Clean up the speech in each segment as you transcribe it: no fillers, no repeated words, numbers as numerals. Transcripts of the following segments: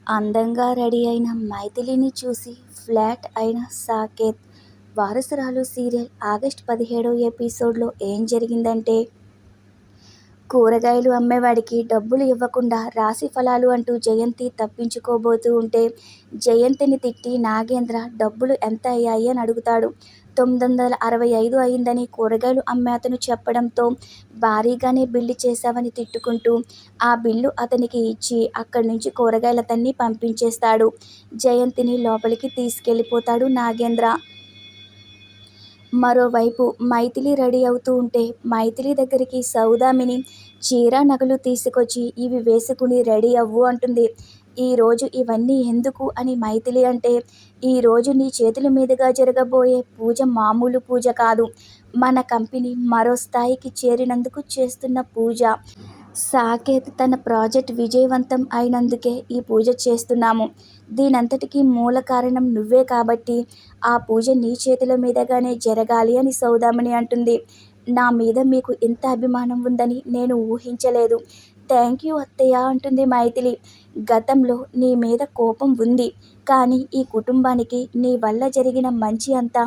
అందంగా రెడీ అయిన మైథిలిని చూసి ఫ్లాట్ అయిన సాకేత్. వారసురాలు సీరియల్ ఆగస్టు 17 ఎపిసోడ్లో ఏం జరిగిందంటే, కూరగాయలు అమ్మేవాడికి డబ్బులు ఇవ్వకుండా రాశి ఫలాలు అంటూ జయంతి తప్పించుకోబోతూ ఉంటే, జయంతిని తిట్టి నాగేంద్ర డబ్బులు ఎంత అయ్యాయి అని అడుగుతాడు. 965 అయిందని కూరగాయలు అమ్మే అతను చెప్పడంతో, భారీగానే బిల్లు చేశావని తిట్టుకుంటూ ఆ బిల్లు అతనికి ఇచ్చి అక్కడి నుంచి కూరగాయలతన్ని పంపించేస్తాడు. జయంతిని లోపలికి తీసుకెళ్ళిపోతాడు నాగేంద్ర. మరోవైపు మైథిలి రెడీ అవుతూ ఉంటే, మైథిలి దగ్గరికి సౌదామిని చీర నగలు తీసుకొచ్చి ఇవి వేసుకుని రెడీ అవ్వు అంటుంది. ఈరోజు ఇవన్నీ ఎందుకు అని మైథిలి అంటే, ఈరోజు నీ చేతుల మీదుగా జరగబోయే పూజ మామూలు పూజ కాదు, మన కంపెనీ మరో స్థాయికి చేరినందుకు చేస్తున్న పూజ. సాకేత్ తన ప్రాజెక్ట్ విజయవంతం అయినందుకే ఈ పూజ చేస్తున్నాము. దీనంతటికీ మూల కారణం నువ్వే కాబట్టి ఆ పూజ నీ చేతుల మీదుగానే జరగాలి అని సౌదామిని అంటుంది. నా మీద మీకు ఇంత అభిమానం ఉందని నేను ఊహించలేదు. థ్యాంక్ యూ అత్తయ్య అంటుంది మైథిలి. గతంలో నీ మీద కోపం ఉంది, కానీ ఈ కుటుంబానికి నీ వల్ల జరిగిన మంచి అంతా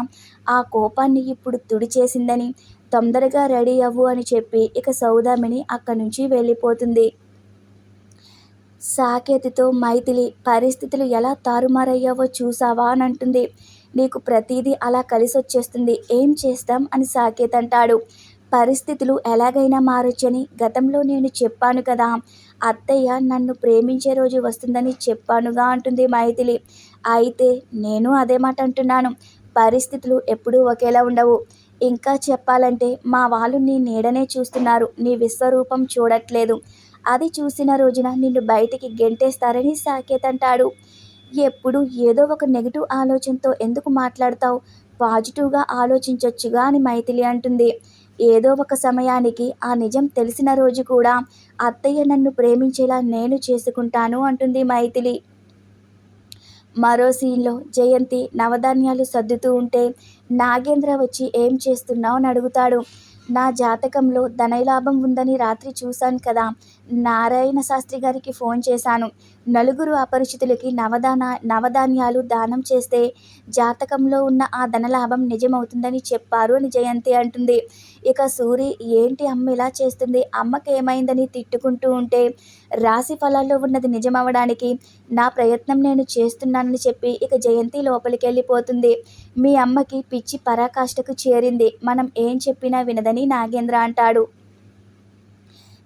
ఆ కోపాన్ని ఇప్పుడు తుడిచేసిందని, తొందరగా రెడీ అవ్వు అని చెప్పి ఇక సౌదామిని అక్కడి నుంచి వెళ్ళిపోతుంది. సాకేత్తో మైథిలి పరిస్థితులు ఎలా తారుమారయ్యావో చూసావా అని అంటుంది. నీకు ప్రతిదీ అలా కలిసొచ్చేస్తుంది, ఏం చేస్తాం అని సాకేత్ అంటాడు. పరిస్థితులు ఎలాగైనా మారొచ్చని గతంలో నేను చెప్పాను కదా, అత్తయ్య నన్ను ప్రేమించే రోజు వస్తుందని చెప్పానుగా అంటుంది మైథిలి. అయితే నేను అదే మాట అంటున్నాను, పరిస్థితులు ఎప్పుడూ ఒకేలా ఉండవు. ఇంకా చెప్పాలంటే మా వాళ్ళు నీ నీడనే చూస్తున్నారు, నీ విశ్వరూపం చూడట్లేదు. అది చూసిన రోజున నిన్ను బయటికి గెంటేస్తారని సాకేత్ అంటాడు. ఎప్పుడు ఏదో ఒక నెగిటివ్ ఆలోచనతో ఎందుకు మాట్లాడతావు, పాజిటివ్గా ఆలోచించొచ్చుగా అని మైథిలి అంటుంది. ఏదో ఒక సమయానికి ఆ నిజం తెలిసిన రోజు కూడా అత్తయ్య నన్ను ప్రేమించేలా నేను చేసుకుంటాను అంటుంది మైథిలి. మరో సీన్లో జయంతి నవధాన్యాలు సర్దుతూ ఉంటే, నాగేంద్ర వచ్చి ఏం చేస్తున్నావు అని అడుగుతాడు. నా జాతకంలో ధనలాభం ఉందని రాత్రి చూశాను కదా, నారాయణ శాస్త్రి గారికి ఫోన్ చేశాను. నలుగురు అపరిచితులకి నవధాన్యాలు దానం చేస్తే జాతకంలో ఉన్న ఆ ధనలాభం నిజమవుతుందని చెప్పారు అని జయంతి అంటుంది. ఇక సూరి ఏంటి అమ్మ ఇలా చేస్తుంది, అమ్మకి ఏమైందని తిట్టుకుంటూ ఉంటే, రాశి ఫలాల్లో ఉన్నది నిజమవడానికి నా ప్రయత్నం నేను చేస్తున్నానని చెప్పి ఇక జయంతి లోపలికి వెళ్ళిపోతుంది. మీ అమ్మకి పిచ్చి పరాకాష్ఠకు చేరింది, మనం ఏం చెప్పినా వినదని నాగేంద్ర అంటాడు.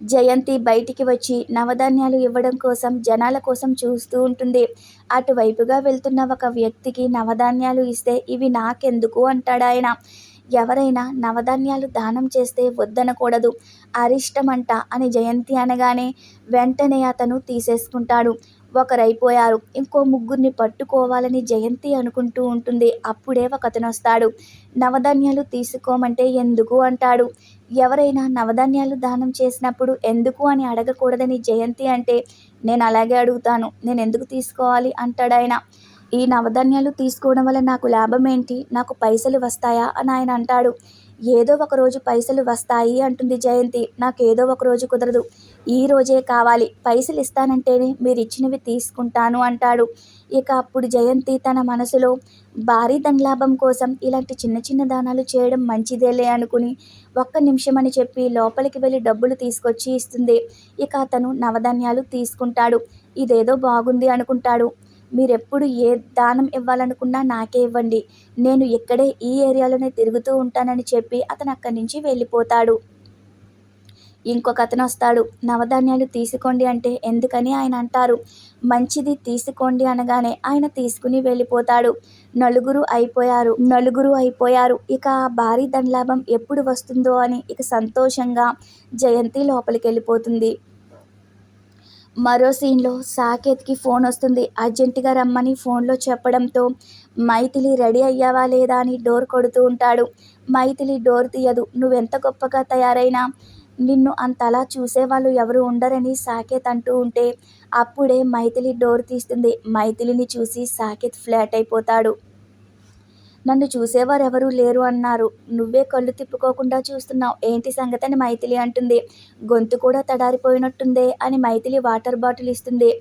జయంతి బయటికి వచ్చి నవధాన్యాలు ఇవ్వడం కోసం జనాల కోసం చూస్తూ ఉంటుంది. అటువైపుగా వెళ్తున్న ఒక వ్యక్తికి నవధాన్యాలు ఇస్తే ఇవి నాకెందుకు అంటాడాయన. ఎవరైనా నవధాన్యాలు దానం చేస్తే వద్దనకూడదు, అరిష్టమంట అని జయంతి అనగానే వెంటనే అతను తీసేసుకుంటాడు. ఒకరైపోయారు, ఇంకో ముగ్గురిని పట్టుకోవాలని జయంతి అనుకుంటూ ఉంటుంది. అప్పుడే ఒకతను వస్తాడు. నవధాన్యాలు తీసుకోమంటే ఎందుకు అంటాడు. ఎవరైనా నవధాన్యాలు దానం చేసినప్పుడు ఎందుకు అని అడగకూడదని జయంతి అంటే, నేను అలాగే అడుగుతాను, నేను ఎందుకు తీసుకోవాలి అంటాడాయన. ఈ నవధాన్యాలు తీసుకోవడం వల్ల నాకు లాభం ఏంటి, నాకు పైసలు వస్తాయా అని ఆయన అంటాడు. ఏదో ఒక రోజు పైసలు వస్తాయి అంటుంది జయంతి. నాకు ఏదో ఒక రోజు కుదరదు, ఈ రోజే కావాలి, పైసలు ఇస్తానంటేనే మీరు ఇచ్చినవి తీసుకుంటాను అంటాడు. ఇక అప్పుడు జయంతి తన మనసులో, భారీ ధనలాభం కోసం ఇలాంటి చిన్న చిన్న దానాలు చేయడం మంచిదేలే అనుకుని ఒక్క నిమిషం అని చెప్పి లోపలికి వెళ్ళి డబ్బులు తీసుకొచ్చి ఇస్తుంది. ఇక అతను నవధాన్యాలు తీసుకుంటాడు. ఇదేదో బాగుంది అనుకుంటాడు. మీరెప్పుడు ఏ దానం ఇవ్వాలనుకున్నా నాకే ఇవ్వండి, నేను ఇక్కడే ఈ ఏరియాలోనే తిరుగుతూ ఉంటానని చెప్పి అతను అక్కడి నుంచి వెళ్ళిపోతాడు. ఇంకొక అతను వస్తాడు. నవధాన్యాలు తీసుకోండి అంటే ఎందుకని ఆయన అంటారు. మంచిది తీసుకోండి అనగానే ఆయన తీసుకుని వెళ్ళిపోతాడు. నలుగురు అయిపోయారు. ఇక ఆ భారీ ధనలాభం ఎప్పుడు వస్తుందో అని ఇక సంతోషంగా జయంతి లోపలికి వెళ్ళిపోతుంది. మరో సీన్లో సాకేత్కి ఫోన్ వస్తుంది. అర్జెంటుగా రమ్మని ఫోన్లో చెప్పడంతో మైథిలి రెడీ అయ్యావా లేదా అని డోర్ కొడుతూ ఉంటాడు. మైథిలి డోర్ తీయదు. నువ్వెంత గొప్పగా తయారైనా నిన్ను అంతలా చూసేవాళ్ళు ఎవరు ఉండరని సాకేత్ అంటూ ఉంటే, అప్పుడే మైథిలి డోర్ తీస్తుంది. మైథిలిని చూసి సాకేత్ ఫ్లాట్ అయిపోతాడు. నన్ను చూసేవారెవరూ లేరు అన్నారు, నువ్వే కళ్ళు తిప్పుకోకుండా చూస్తున్నావు, ఏంటి సంగతి అని మైథిలి అంటుంది. గొంతు కూడా తడారిపోయినట్టుందే అని మైథిలి వాటర్ బాటిల్ ఇస్తుంది.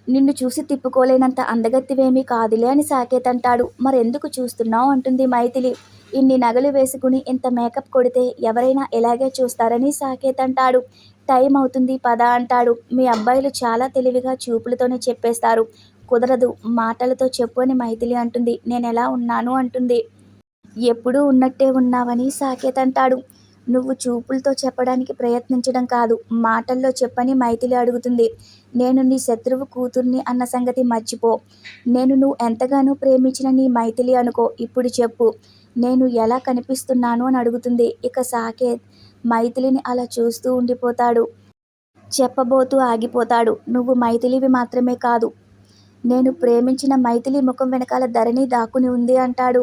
నిన్ను చూసి తిప్పుకోలేనంత అందగత్తివేమీ కాదులే అని సాకేత్ అంటాడు. మరెందుకు చూస్తున్నావు అంటుంది మైథిలి. ఇన్ని నగలు వేసుకుని ఇంత మేకప్ కొడితే ఎవరైనా ఇలాగే చూస్తారని సాకేత్ అంటాడు. టైం అవుతుంది పద అంటాడు. మీ అబ్బాయిలు చాలా తెలివిగా చూపులతోనే చెప్పేస్తారు. కుదరదు, మాటలతో చెప్పు అని మైథిలి అంటుంది. నేనెలా ఉన్నాను అంటుంది. ఎప్పుడూ ఉన్నట్టే ఉన్నావని సాకేత్ అంటాడు. నువ్వు చూపులతో చెప్పడానికి ప్రయత్నించడం కాదు, మాటల్లో చెప్పని మైథిలి అడుగుతుంది. నేను నీ శత్రువు కూతుర్ని అన్న సంగతి మర్చిపో. నేను నువ్వు ఎంతగానో ప్రేమించిన నీ మైథిలి అనుకో. ఇప్పుడు చెప్పు, నేను ఎలా కనిపిస్తున్నాను అని అడుగుతుంది. ఇక సాకేత్ మైథిలిని అలా చూస్తూ ఉండిపోతాడు. చెప్పబోతూ ఆగిపోతాడు. నువ్వు మైథిలివి మాత్రమే కాదు, నేను ప్రేమించిన మైథిలి ముఖం వెనకాల ధరణి దాక్కుని ఉంది అంటాడు.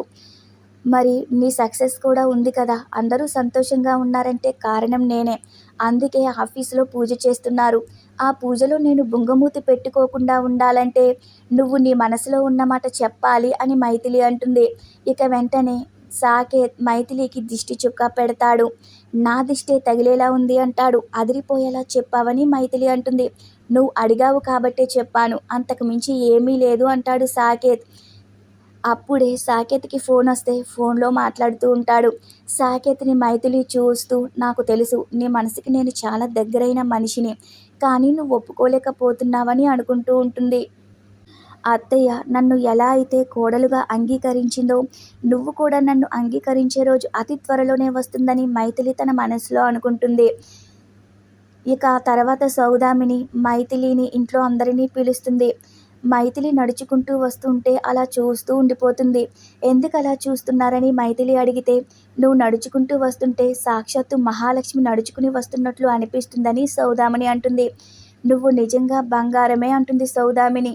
మరి నీ సక్సెస్ కూడా ఉంది కదా, అందరూ సంతోషంగా ఉన్నారంటే కారణం నేనే. అందుకే ఆఫీసులో పూజ చేస్తున్నారు. ఆ పూజలో నేను బుంగమూతి పెట్టుకోకుండా ఉండాలంటే నువ్వు నీ మనసులో ఉన్నమాట చెప్పాలి అని మైథిలి అంటుంది. ఇక వెంటనే సాకేత్ మైథిలికి దిష్టి చుక్క పెడతాడు. నా దిష్టే తగిలేలా ఉంది అంటాడు. అదిరిపోయేలా చెప్పావని మైథిలి అంటుంది. నువ్వు అడిగావు కాబట్టే చెప్పాను, అంతకు మించి ఏమీ లేదు అంటాడు సాకేత్. అప్పుడే సాకేత్కి ఫోన్ వస్తే ఫోన్లో మాట్లాడుతూ ఉంటాడు. సాకేత్ని మైథిలి చూస్తూ, నాకు తెలుసు నీ మనసుకి నేను చాలా దగ్గరైన మనిషిని, కానీ నువ్వు ఒప్పుకోలేకపోతున్నావని అనుకుంటూ ఉంటుంది. అత్తయ్య నన్ను ఎలా అయితే కోడలుగా అంగీకరించిందో, నువ్వు కూడా నన్ను అంగీకరించే రోజు అతి త్వరలోనే వస్తుందని మైథిలి తన మనసులో అనుకుంటుంది. ఇక ఆ తర్వాత సౌదామిని మైథిలిని ఇంట్లో అందరినీ పిలుస్తుంది. మైథిలి నడుచుకుంటూ వస్తుంటే అలా చూస్తూ ఉండిపోతుంది. ఎందుకు అలా చూస్తున్నారని మైథిలి అడిగితే, నువ్వు నడుచుకుంటూ వస్తుంటే సాక్షాత్తు మహాలక్ష్మి నడుచుకుని వస్తున్నట్లు అనిపిస్తుందని సౌదామిని అంటుంది. నువ్వు నిజంగా బంగారమే అంటుంది సౌదామిని.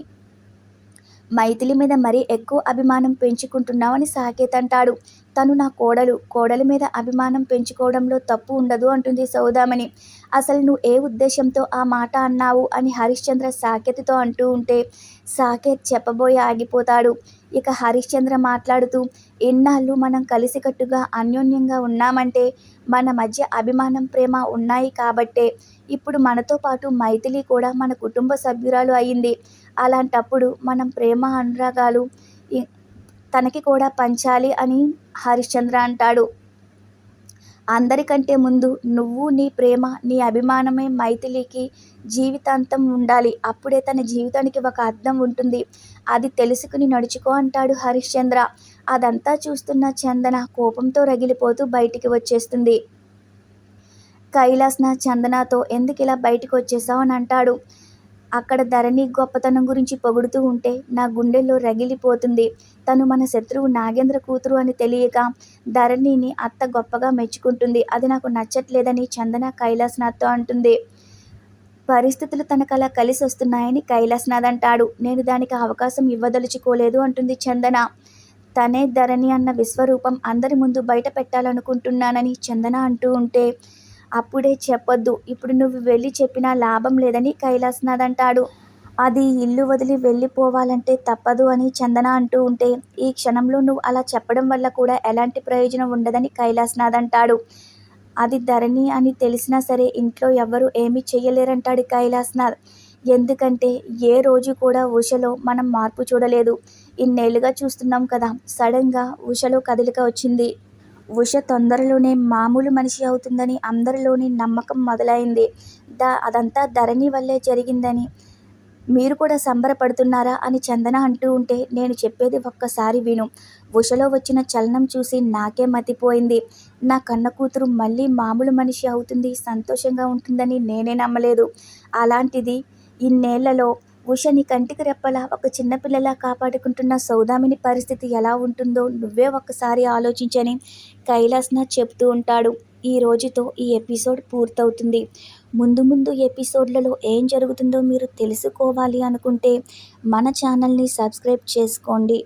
మైథిలి మీద మరీ ఎక్కువ అభిమానం పెంచుకుంటున్నావని సాకేత్ అంటాడు. తను నా కోడలు, కోడలి మీద అభిమానం పెంచుకోవడంలో తప్పు ఉండదు అంటుంది సౌదామిని. అసలు నువ్వు ఏ ఉద్దేశంతో ఆ మాట అన్నావు అని హరిశ్చంద్ర సాకేత్తో అంటూ ఉంటే సాకేత్ చెప్పబోయి ఆగిపోతాడు. ఇక హరిశ్చంద్ర మాట్లాడుతూ, ఇన్నాళ్ళు మనం కలిసికట్టుగా అన్యోన్యంగా ఉన్నామంటే మన మధ్య అభిమానం ప్రేమ ఉన్నాయి కాబట్టే. ఇప్పుడు మనతో పాటు మైథిలి కూడా మన కుటుంబ సభ్యురాలు అయింది. అలాంటప్పుడు మనం ప్రేమ అనురాగాలు తనకి కూడా పంచాలి అని హరిశ్చంద్ర అంటాడు. అందరికంటే ముందు నువ్వు నీ ప్రేమ నీ అభిమానమే మైథిలికి జీవితాంతం ఉండాలి. అప్పుడే తన జీవితానికి ఒక అర్థం ఉంటుంది. అది తెలుసుకుని నడుచుకో అంటాడు హరిశ్చంద్ర. అదంతా చూస్తున్న చందన కోపంతో రగిలిపోతూ బయటికి వచ్చేస్తుంది. కైలాస్న చందనతో ఎందుకిలా బయటికి వచ్చేసావు అని అంటాడు. అక్కడ ధరణి గొప్పతనం గురించి పొగుడుతూ ఉంటే నా గుండెల్లో రగిలిపోతుంది. తను మన శత్రువు నాగేంద్ర కూతురు అని తెలియక ధరణిని అత్త గొప్పగా మెచ్చుకుంటుంది. అది నాకు నచ్చట్లేదని చందన కైలాస్నాథ్తో అంటుంది. పరిస్థితులు తనకలా కలిసి వస్తున్నాయని కైలాస్నాథ్ అంటాడు. నేను దానికి అవకాశం ఇవ్వదలుచుకోలేదు అంటుంది చందన. తనే ధరణి అన్న విశ్వరూపం అందరి ముందు బయట పెట్టాలనుకుంటున్నానని చందన అంటూ ఉంటే, అప్పుడే చెప్పొద్దు, ఇప్పుడు నువ్వు వెళ్ళి చెప్పినా లాభం లేదని కైలాస్నాథ్ అంటాడు. అది ఇల్లు వదిలి వెళ్ళిపోవాలంటే తప్పదు అని చందన అంటూ ఉంటే, ఈ క్షణంలో నువ్వు అలా చెప్పడం వల్ల కూడా ఎలాంటి ప్రయోజనం ఉండదని కైలాస్నాథ్ అంటాడు. అది ధరణి అని తెలిసినా సరే ఇంట్లో ఎవ్వరూ ఏమీ చెయ్యలేరంటాడు కైలాస్నాథ్. ఎందుకంటే ఏ రోజు కూడా ఉషలో మనం మార్పు చూడలేదు. ఇన్నేళ్లుగా చూస్తున్నాం కదా, సడన్గా ఉషలో కదలిక వచ్చింది. ఉష తొందరలోనే మామూలు మనిషి అవుతుందని అందరిలోని నమ్మకం మొదలైంది. అదంతా ధరణి వల్లే జరిగిందని మీరు కూడా సంబరపడుతున్నారా అని చందన అంటూ ఉంటే, నేను చెప్పేది ఒక్కసారి విను. ఉషలో వచ్చిన చలనం చూసి నాకే మతిపోయింది. నా కన్న కూతురు మళ్ళీ మామూలు మనిషి అవుతుంది, సంతోషంగా ఉంటుందని నేనే నమ్మలేదు. అలాంటిది ఇన్నేళ్లలో ఉషని కంటికి రెప్పలా ఒక చిన్నపిల్లలా కాపాడుకుంటున్న సౌదామిని పరిస్థితి ఎలా ఉంటుందో నువ్వే ఒక్కసారి ఆలోచించని కైలాస్నాథ్ చెప్తూ ఉంటాడు. ఈ రోజుతో ఈ ఎపిసోడ్ పూర్తవుతుంది. ముందు ముందు ఎపిసోడ్లలో ఏం జరుగుతుందో మీరు తెలుసుకోవాలి అనుకుంటే మన ఛానల్ని సబ్స్క్రైబ్ చేసుకోండి.